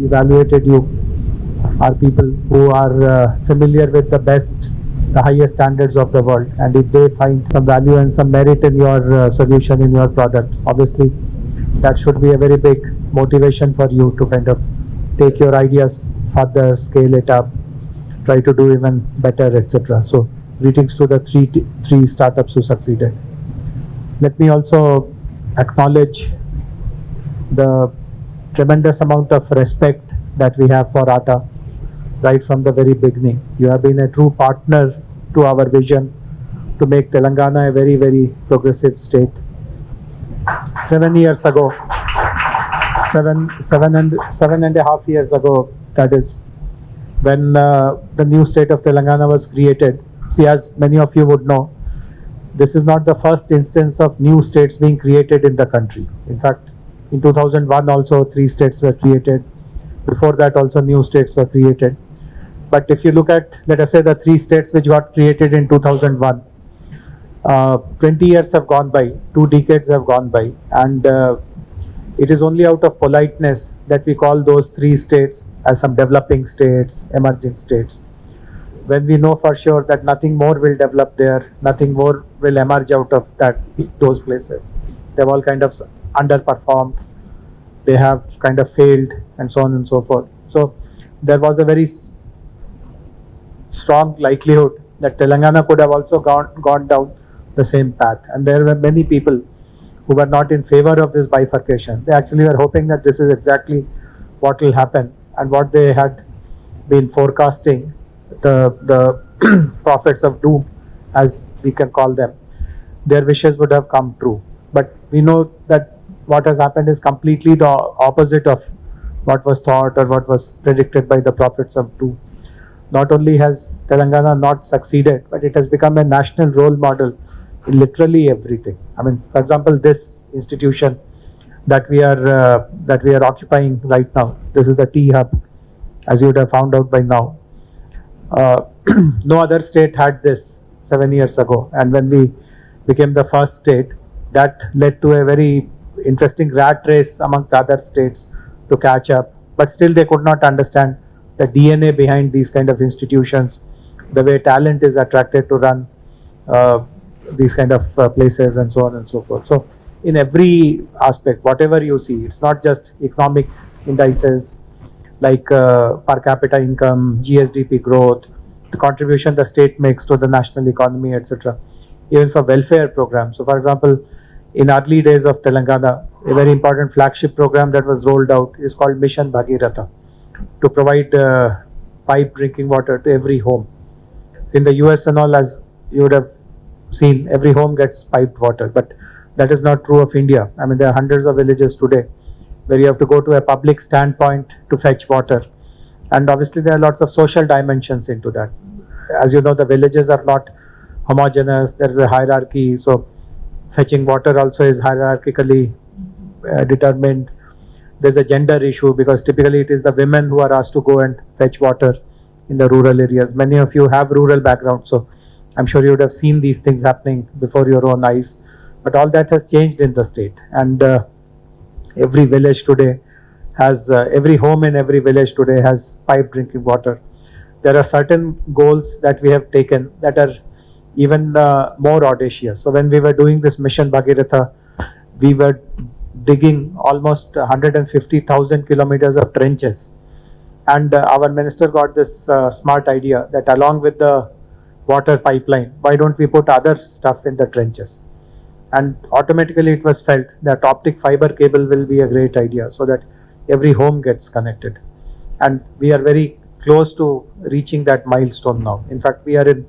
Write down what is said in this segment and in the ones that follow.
evaluated you are people who are familiar with the best, the highest standards of the world, and if they find some value and some merit in your solution, in your product, obviously that should be a very big motivation for you to kind of take your ideas further, scale it up, try to do even better, etc. So greetings to the three startups who succeeded. Let me also acknowledge the tremendous amount of respect that we have for ATA right from the very beginning. You have been a true partner to our vision to make Telangana a very, very progressive state. 7 years ago, 7.5 years ago, that is, when the new state of Telangana was created. See, as many of you would know, this is not the first instance of new states being created in the country. In fact, in 2001 also 3 states were created. Before that also new states were created. But if you look at, let us say, the 3 states which got created in 2001, 20 years have gone by, 2 decades have gone by, and it is only out of politeness that we call those 3 states as some developing states, emerging states, when we know for sure that nothing more will develop there, nothing more will emerge out of those places. They've all kind of underperformed, they have kind of failed, and so on and so forth. So there was a very strong likelihood that Telangana could have also gone down the same path, and there were many people who were not in favor of this bifurcation. They actually were hoping that this is exactly what will happen, and what they had been forecasting, the prophets of doom, as we can call them, their wishes would have come true. But we know that what has happened is completely the opposite of what was thought or what was predicted by the prophets of doom. Not only has Telangana not succeeded, but it has become a national role model in literally everything. I mean, for example, this institution that we are occupying right now, this is the T Hub, as you would have found out by now. No other state had this 7 years ago, and when we became the first state, that led to a very interesting rat race amongst other states to catch up, but still they could not understand the DNA behind these kind of institutions, the way talent is attracted to run these kind of places, and so on and so forth. So in every aspect, whatever you see, it's not just economic indices like per capita income, GSDP growth, the contribution the state makes to the national economy, etc. Even for welfare programs. So for example, in early days of Telangana, a very important flagship program that was rolled out is called Mission Bhagiratha, to provide pipe drinking water to every home. In the US and all, as you would have seen, every home gets piped water, but that is not true of India. I mean, there are hundreds of villages today where you have to go to a public standpoint to fetch water, and obviously there are lots of social dimensions into that. As you know, the villages are not homogeneous, there is a hierarchy, so fetching water also is hierarchically determined. There's a gender issue because typically it is the women who are asked to go and fetch water in the rural areas. Many of you have rural background, so I'm sure you would have seen these things happening before your own eyes. But all that has changed in the state, and every village today has, every home in every village today has piped drinking water. There are certain goals that we have taken that are even more audacious. So when we were doing this Mission Bhagiratha, we were digging almost 150,000 kilometers of trenches, and our minister got this smart idea that along with the water pipeline, why don't we put other stuff in the trenches? And automatically it was felt that optic fiber cable will be a great idea, so that every home gets connected. And we are very close to reaching that milestone now. In fact, we are in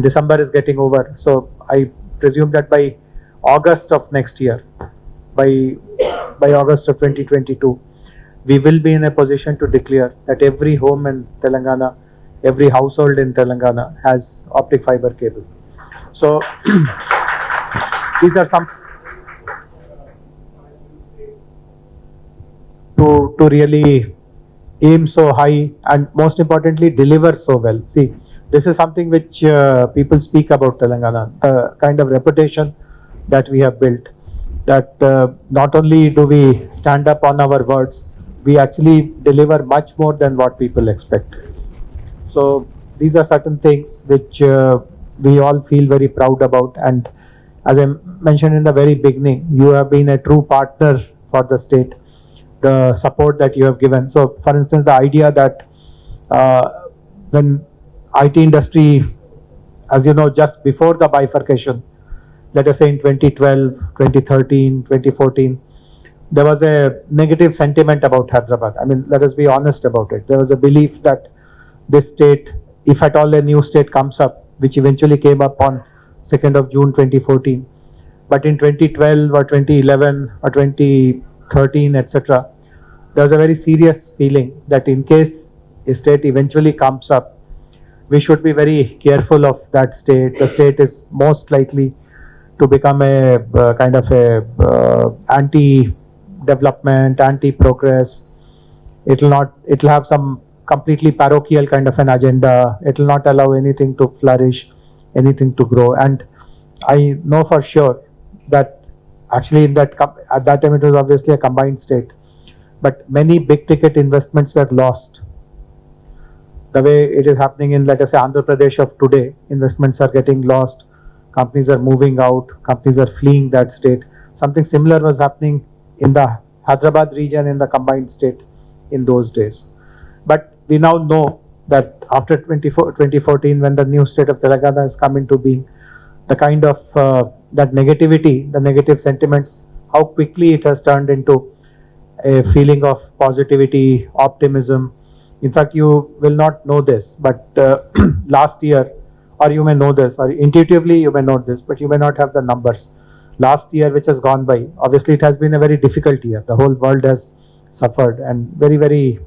December is getting over, so I presume that by August of next year, by August of 2022, we will be in a position to declare that every home in Telangana, every household in Telangana has optic fiber cable. So these are some to really aim so high, and most importantly deliver so well. See, this is something which people speak about Telangana, the kind of reputation that we have built, that not only do we stand up on our words, we actually deliver much more than what people expect. So these are certain things which we all feel very proud about. And as I mentioned in the very beginning, you have been a true partner for the state, the support that you have given. So for instance, the idea that when IT industry, as you know, just before the bifurcation, let us say in 2012, 2013, 2014, there was a negative sentiment about Hyderabad. I mean, let us be honest about it. There was a belief that this state, if at all a new state comes up, which eventually came up on 2nd of June 2014, but in 2012 or 2011 or 2013, etc., there was a very serious feeling that in case a state eventually comes up, we should be very careful of that state. The state is most likely to become a kind of a anti-development, anti-progress. It'll have some completely parochial kind of an agenda. It will not allow anything to flourish, anything to grow. And I know for sure that actually at that time it was obviously a combined state, but many big ticket investments were lost. The way it is happening in, let us say, Andhra Pradesh of today, investments are getting lost, companies are moving out, companies are fleeing that state. Something similar was happening in the Hyderabad region in the combined state in those days. But we now know that after 2014, when the new state of Telangana has come into being, the kind of that negativity, the negative sentiments, how quickly it has turned into a feeling of positivity, optimism. In fact, you will not know this, but last year, or you may know this, or intuitively you may know this, but you may not have the numbers. Last year, which has gone by, obviously it has been a very difficult year. The whole world has suffered, and very, very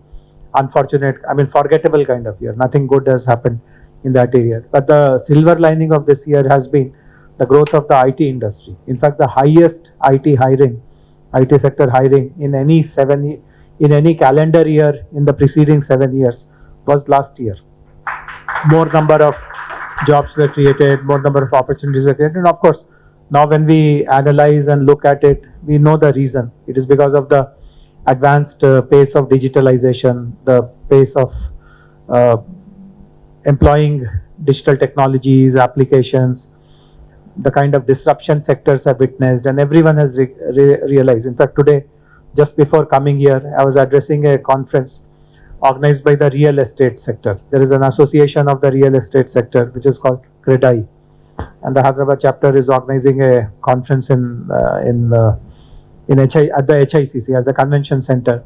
unfortunate, I mean, forgettable kind of year. Nothing good has happened in that area. But the silver lining of this year has been the growth of the IT industry. In fact, the highest IT sector hiring in any calendar year in the preceding 7 years was last year. More number of jobs were created, more number of opportunities were created. And of course, now when we analyze and look at it, we know the reason. It is because of the advanced pace of digitalization, the pace of employing digital technologies, applications, the kind of disruption sectors have witnessed, and everyone has realized. In fact, today, just before coming here, I was addressing a conference organized by the real estate sector. There is an association of the real estate sector which is called CREDAI, and the Hyderabad chapter is organizing a conference at the HICC, at the convention center.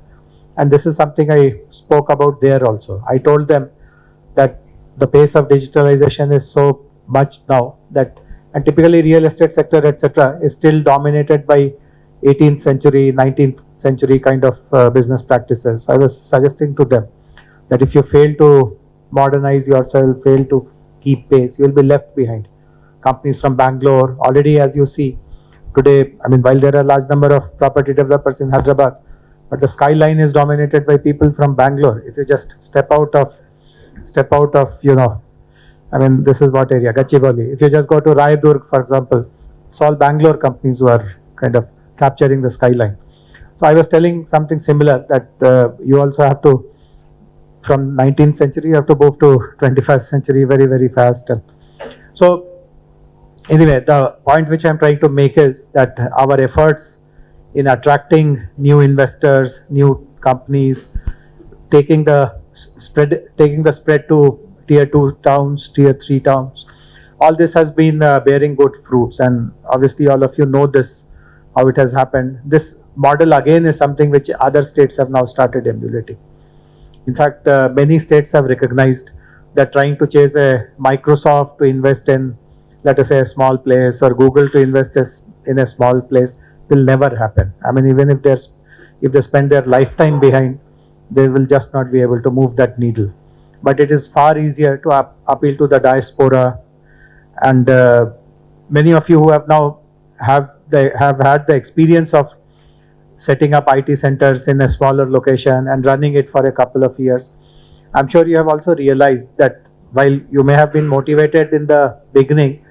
And this is something I spoke about there also. I told them that the pace of digitalization is so much now that, and typically real estate sector, etc., is still dominated by 18th century, 19th century kind of business practices. So I was suggesting to them that if you fail to modernize yourself, fail to keep pace, you will be left behind. Companies from Bangalore, already as you see today, I mean, while there are a large number of property developers in Hyderabad, but the skyline is dominated by people from Bangalore. If you just step out of, I mean, this is what area, Gachibowli. If you just go to Rayadurg, for example, it's all Bangalore companies who are kind of capturing the skyline. So I was telling something similar, that you also have to, from 19th century, you have to move to 21st century very, very fast. And so anyway, the point which I'm trying to make is that our efforts in attracting new investors, new companies, taking the spread to tier 2 towns, tier 3 towns, all this has been bearing good fruits. And obviously all of you know this, how it has happened. This model again is something which other states have now started emulating. In fact, many states have recognized that trying to chase a Microsoft to invest in, let us say, a small place, or Google to invest in a small place will never happen. I mean, even if they spend their lifetime behind, they will just not be able to move that needle. But it is far easier to appeal to the diaspora, and many of you who have now have had the experience of setting up IT centers in a smaller location and running it for a couple of years. I'm sure you have also realized that while you may have been motivated in the beginning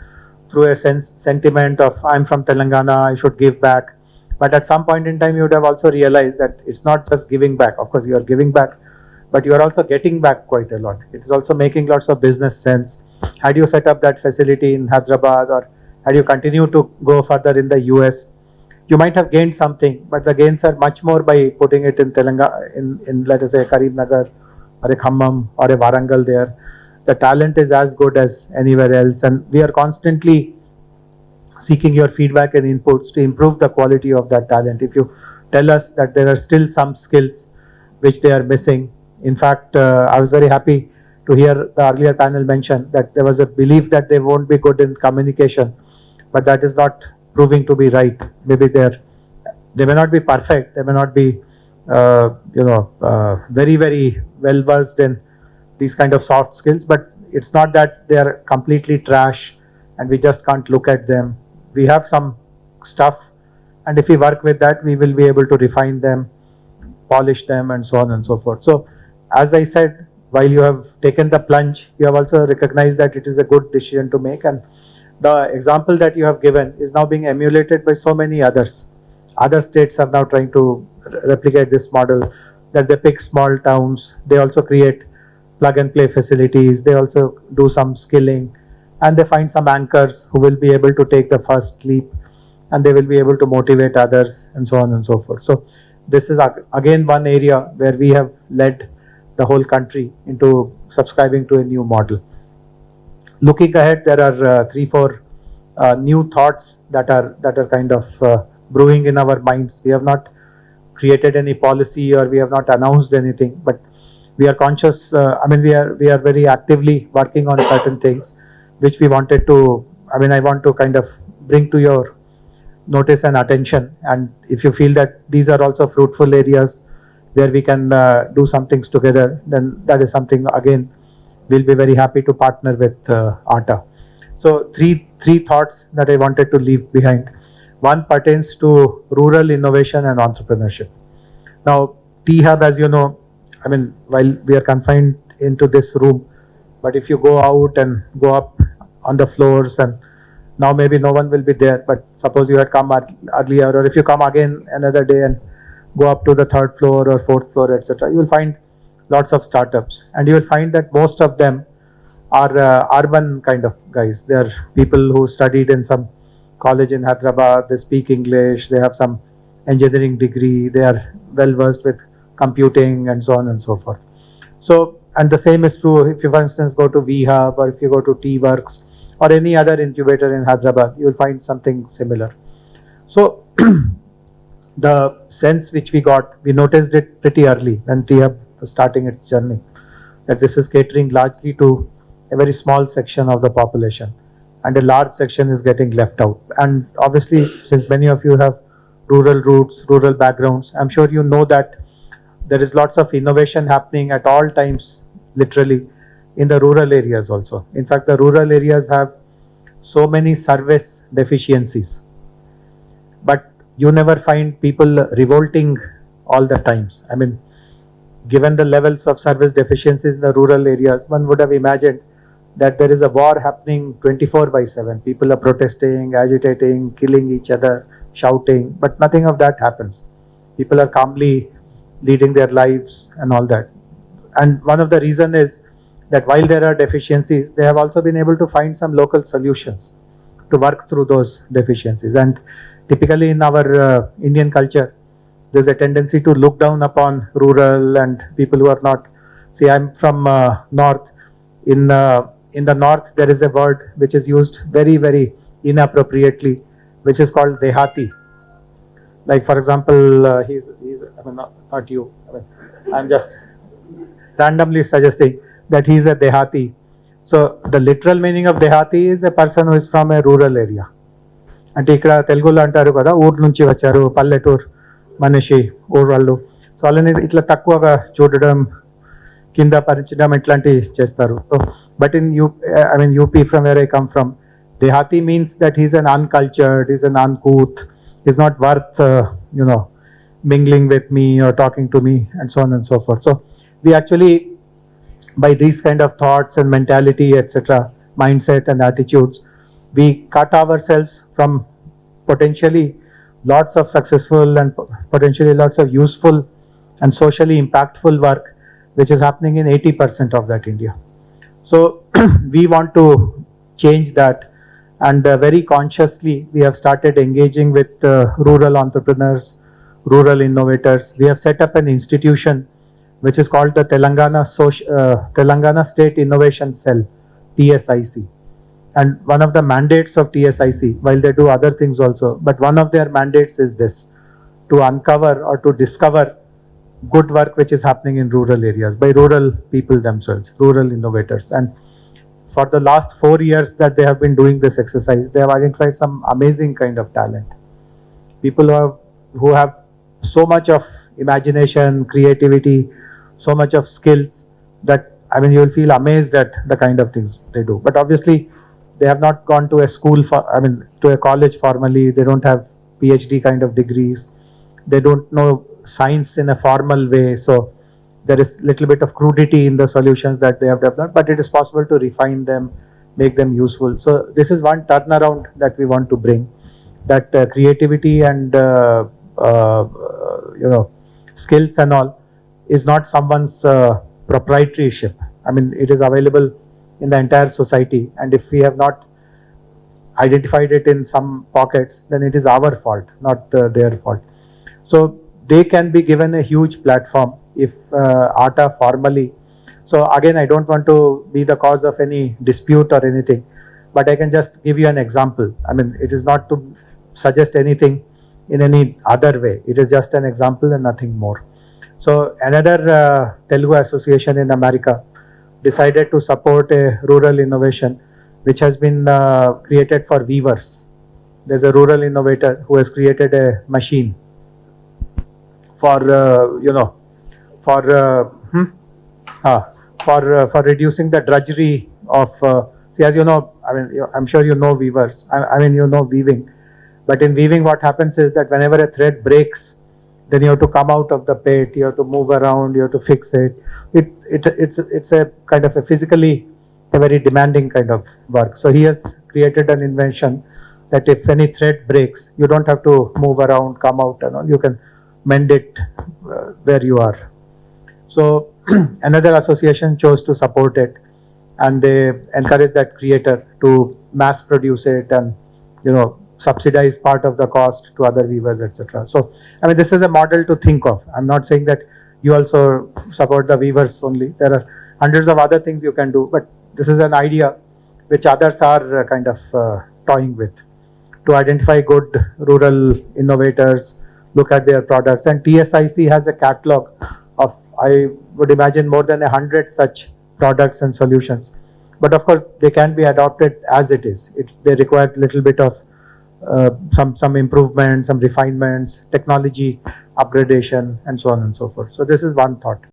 through a sentiment of I'm from Telangana, I should give back, But at some point in time, you would have also realized that it's not just giving back. Of course, you are giving back, but you are also getting back quite a lot. It is also making lots of business sense. Had you set up that facility in Hyderabad, or had you continued to go further in the US, you might have gained something, but the gains are much more by putting it in Telangana, in let us say Karimnagar or a Khammam or a Warangal there. The talent is as good as anywhere else, and we are constantly seeking your feedback and inputs to improve the quality of that talent. If you tell us that there are still some skills which they are missing, in fact, I was very happy to hear the earlier panel mention that there was a belief that they won't be good in communication, but that is not proving to be right. Maybe they may not be perfect, they may not be very well versed in these kind of soft skills, but it's not that they are completely trash and we just can't look at them. We have some stuff, and if we work with that, we will be able to refine them, polish them, and so on and so forth. So as I said, while you have taken the plunge, you have also recognized that it is a good decision to make, and the example that you have given is now being emulated by so many others. Other states are now trying to replicate this model, that they pick small towns, they also create plug and play facilities, they also do some skilling, and they find some anchors who will be able to take the first leap, and they will be able to motivate others, and so on and so forth. So this is again one area where we have led the whole country into subscribing to a new model. Looking ahead, there are 3-4 new thoughts that are kind of brewing in our minds. We have not created any policy, or we have not announced anything, but we are conscious. We are very actively working on certain things which we wanted to. I want to kind of bring to your notice and attention. And if you feel that these are also fruitful areas where we can do some things together, then that is something again we'll be very happy to partner with ATA. So three thoughts that I wanted to leave behind. One pertains to rural innovation and entrepreneurship. Now, T-Hub, as you know, while we are confined into this room, but if you go out and go up on the floors, and now maybe no one will be there, but suppose you had come earlier, or if you come again another day and go up to the 3rd floor or 4th floor, etc., you will find lots of startups, and you will find that most of them are urban kind of guys. They are people who studied in some college in Hyderabad, they speak English, they have some engineering degree, they are well versed with computing, and so on and so forth. So, and the same is true if you, for instance, go to V-Hub, or if you go to T-Works or any other incubator in Hyderabad, you will find something similar. So the sense which we got, we noticed it pretty early when T-Hub was starting its journey, that this is catering largely to a very small section of the population, and a large section is getting left out. And obviously, since many of you have rural roots, rural backgrounds, I'm sure you know that there is lots of innovation happening at all times, literally, in the rural areas also. In fact, the rural areas have so many service deficiencies, but you never find people revolting all the times. Given the levels of service deficiencies in the rural areas, one would have imagined that there is a war happening 24/7. People are protesting, agitating, killing each other, shouting, but nothing of that happens. People are calmly leading their lives and all that. And one of the reasons is that while there are deficiencies, they have also been able to find some local solutions to work through those deficiencies. And typically in our Indian culture, there's a tendency to look down upon rural and people who are not. See, I'm from north. In the north, there is a word which is used very inappropriately, which is called dehati. Like, for example, he's not you. I'm just randomly suggesting that he's a dehati. So the literal meaning of dehati is a person who is from a rural area. అంటే ఇక్కడ తెలుగులో అంటారు కదా, ఊరు నుంచి వచ్చారు, పల్లెటూరు మనిషి, ఊరు వాళ్ళు. సో వాళ్ళని ఇట్లా తక్కువగా చూడడం, కింద పరిచయం ఇట్లాంటివి చేస్తారు. But in UP from where I come from, dehati means that he's an uncultured, he's an uncouth, he's not worth mingling with me or talking to me, and so on and so forth. So we actually, by these kind of thoughts and mentality, etc., mindset and attitudes, we cut ourselves from potentially lots of successful and potentially lots of useful and socially impactful work which is happening in 80% of that India. So we want to change that, and very consciously we have started engaging with rural entrepreneurs, rural innovators. We have set up an institution which is called the Telangana State Innovation Cell, TSIC. And one of the mandates of TSIC, while they do other things also, but one of their mandates is this: to uncover or to discover good work which is happening in rural areas by rural people themselves, rural innovators. And for the last 4 years that they have been doing this exercise, they have identified some amazing kind of talent. People who have so much of imagination, creativity, so much of skills that, I mean, you will feel amazed at the kind of things they do. But obviously, they have not gone to a school to a college formally. They don't have PhD kind of degrees. They don't know science in a formal way. So there is little bit of crudity in the solutions that they have developed, but it is possible to refine them, make them useful. So this is one turnaround that we want to bring, that creativity and skills and all is not someone's proprietorship. I mean, it is available in the entire society, and if we have not identified it in some pockets, then it is our fault, not their fault. So they can be given a huge platform if ATA formally. So again, I don't want to be the cause of any dispute or anything, but I can just give you an example. I mean, it is not to suggest anything in any other way. It is just an example and nothing more. So another Telugu association in America decided to support a rural innovation which has been created for weavers. There's a rural innovator who has created a machine for for reducing the drudgery of see, as you know, I mean, I'm sure you know weavers. I mean, you know weaving, but in weaving what happens is that whenever a thread breaks, then you have to come out of the pit, you have to move around, you have to fix it. It's a kind of a physically a very demanding kind of work. So he has created an invention that if any thread breaks, you don't have to move around, come out and all. You can mend it where you are. So another association chose to support it, and they encourage that creator to mass produce it and subsidize part of the cost to other weavers, etc. So I mean, this is a model to think of. I'm not saying that you also support the weavers only. There are hundreds of other things you can do, but this is an idea which others are kind of toying with, to identify good rural innovators, look at their products. And TSIC has a catalog of, I would imagine, more than 100 such products and solutions. But of course, they can be adopted as it is. They require a little bit of some improvements, some refinements, technology upgradation, and so on and so forth. So this is one thought.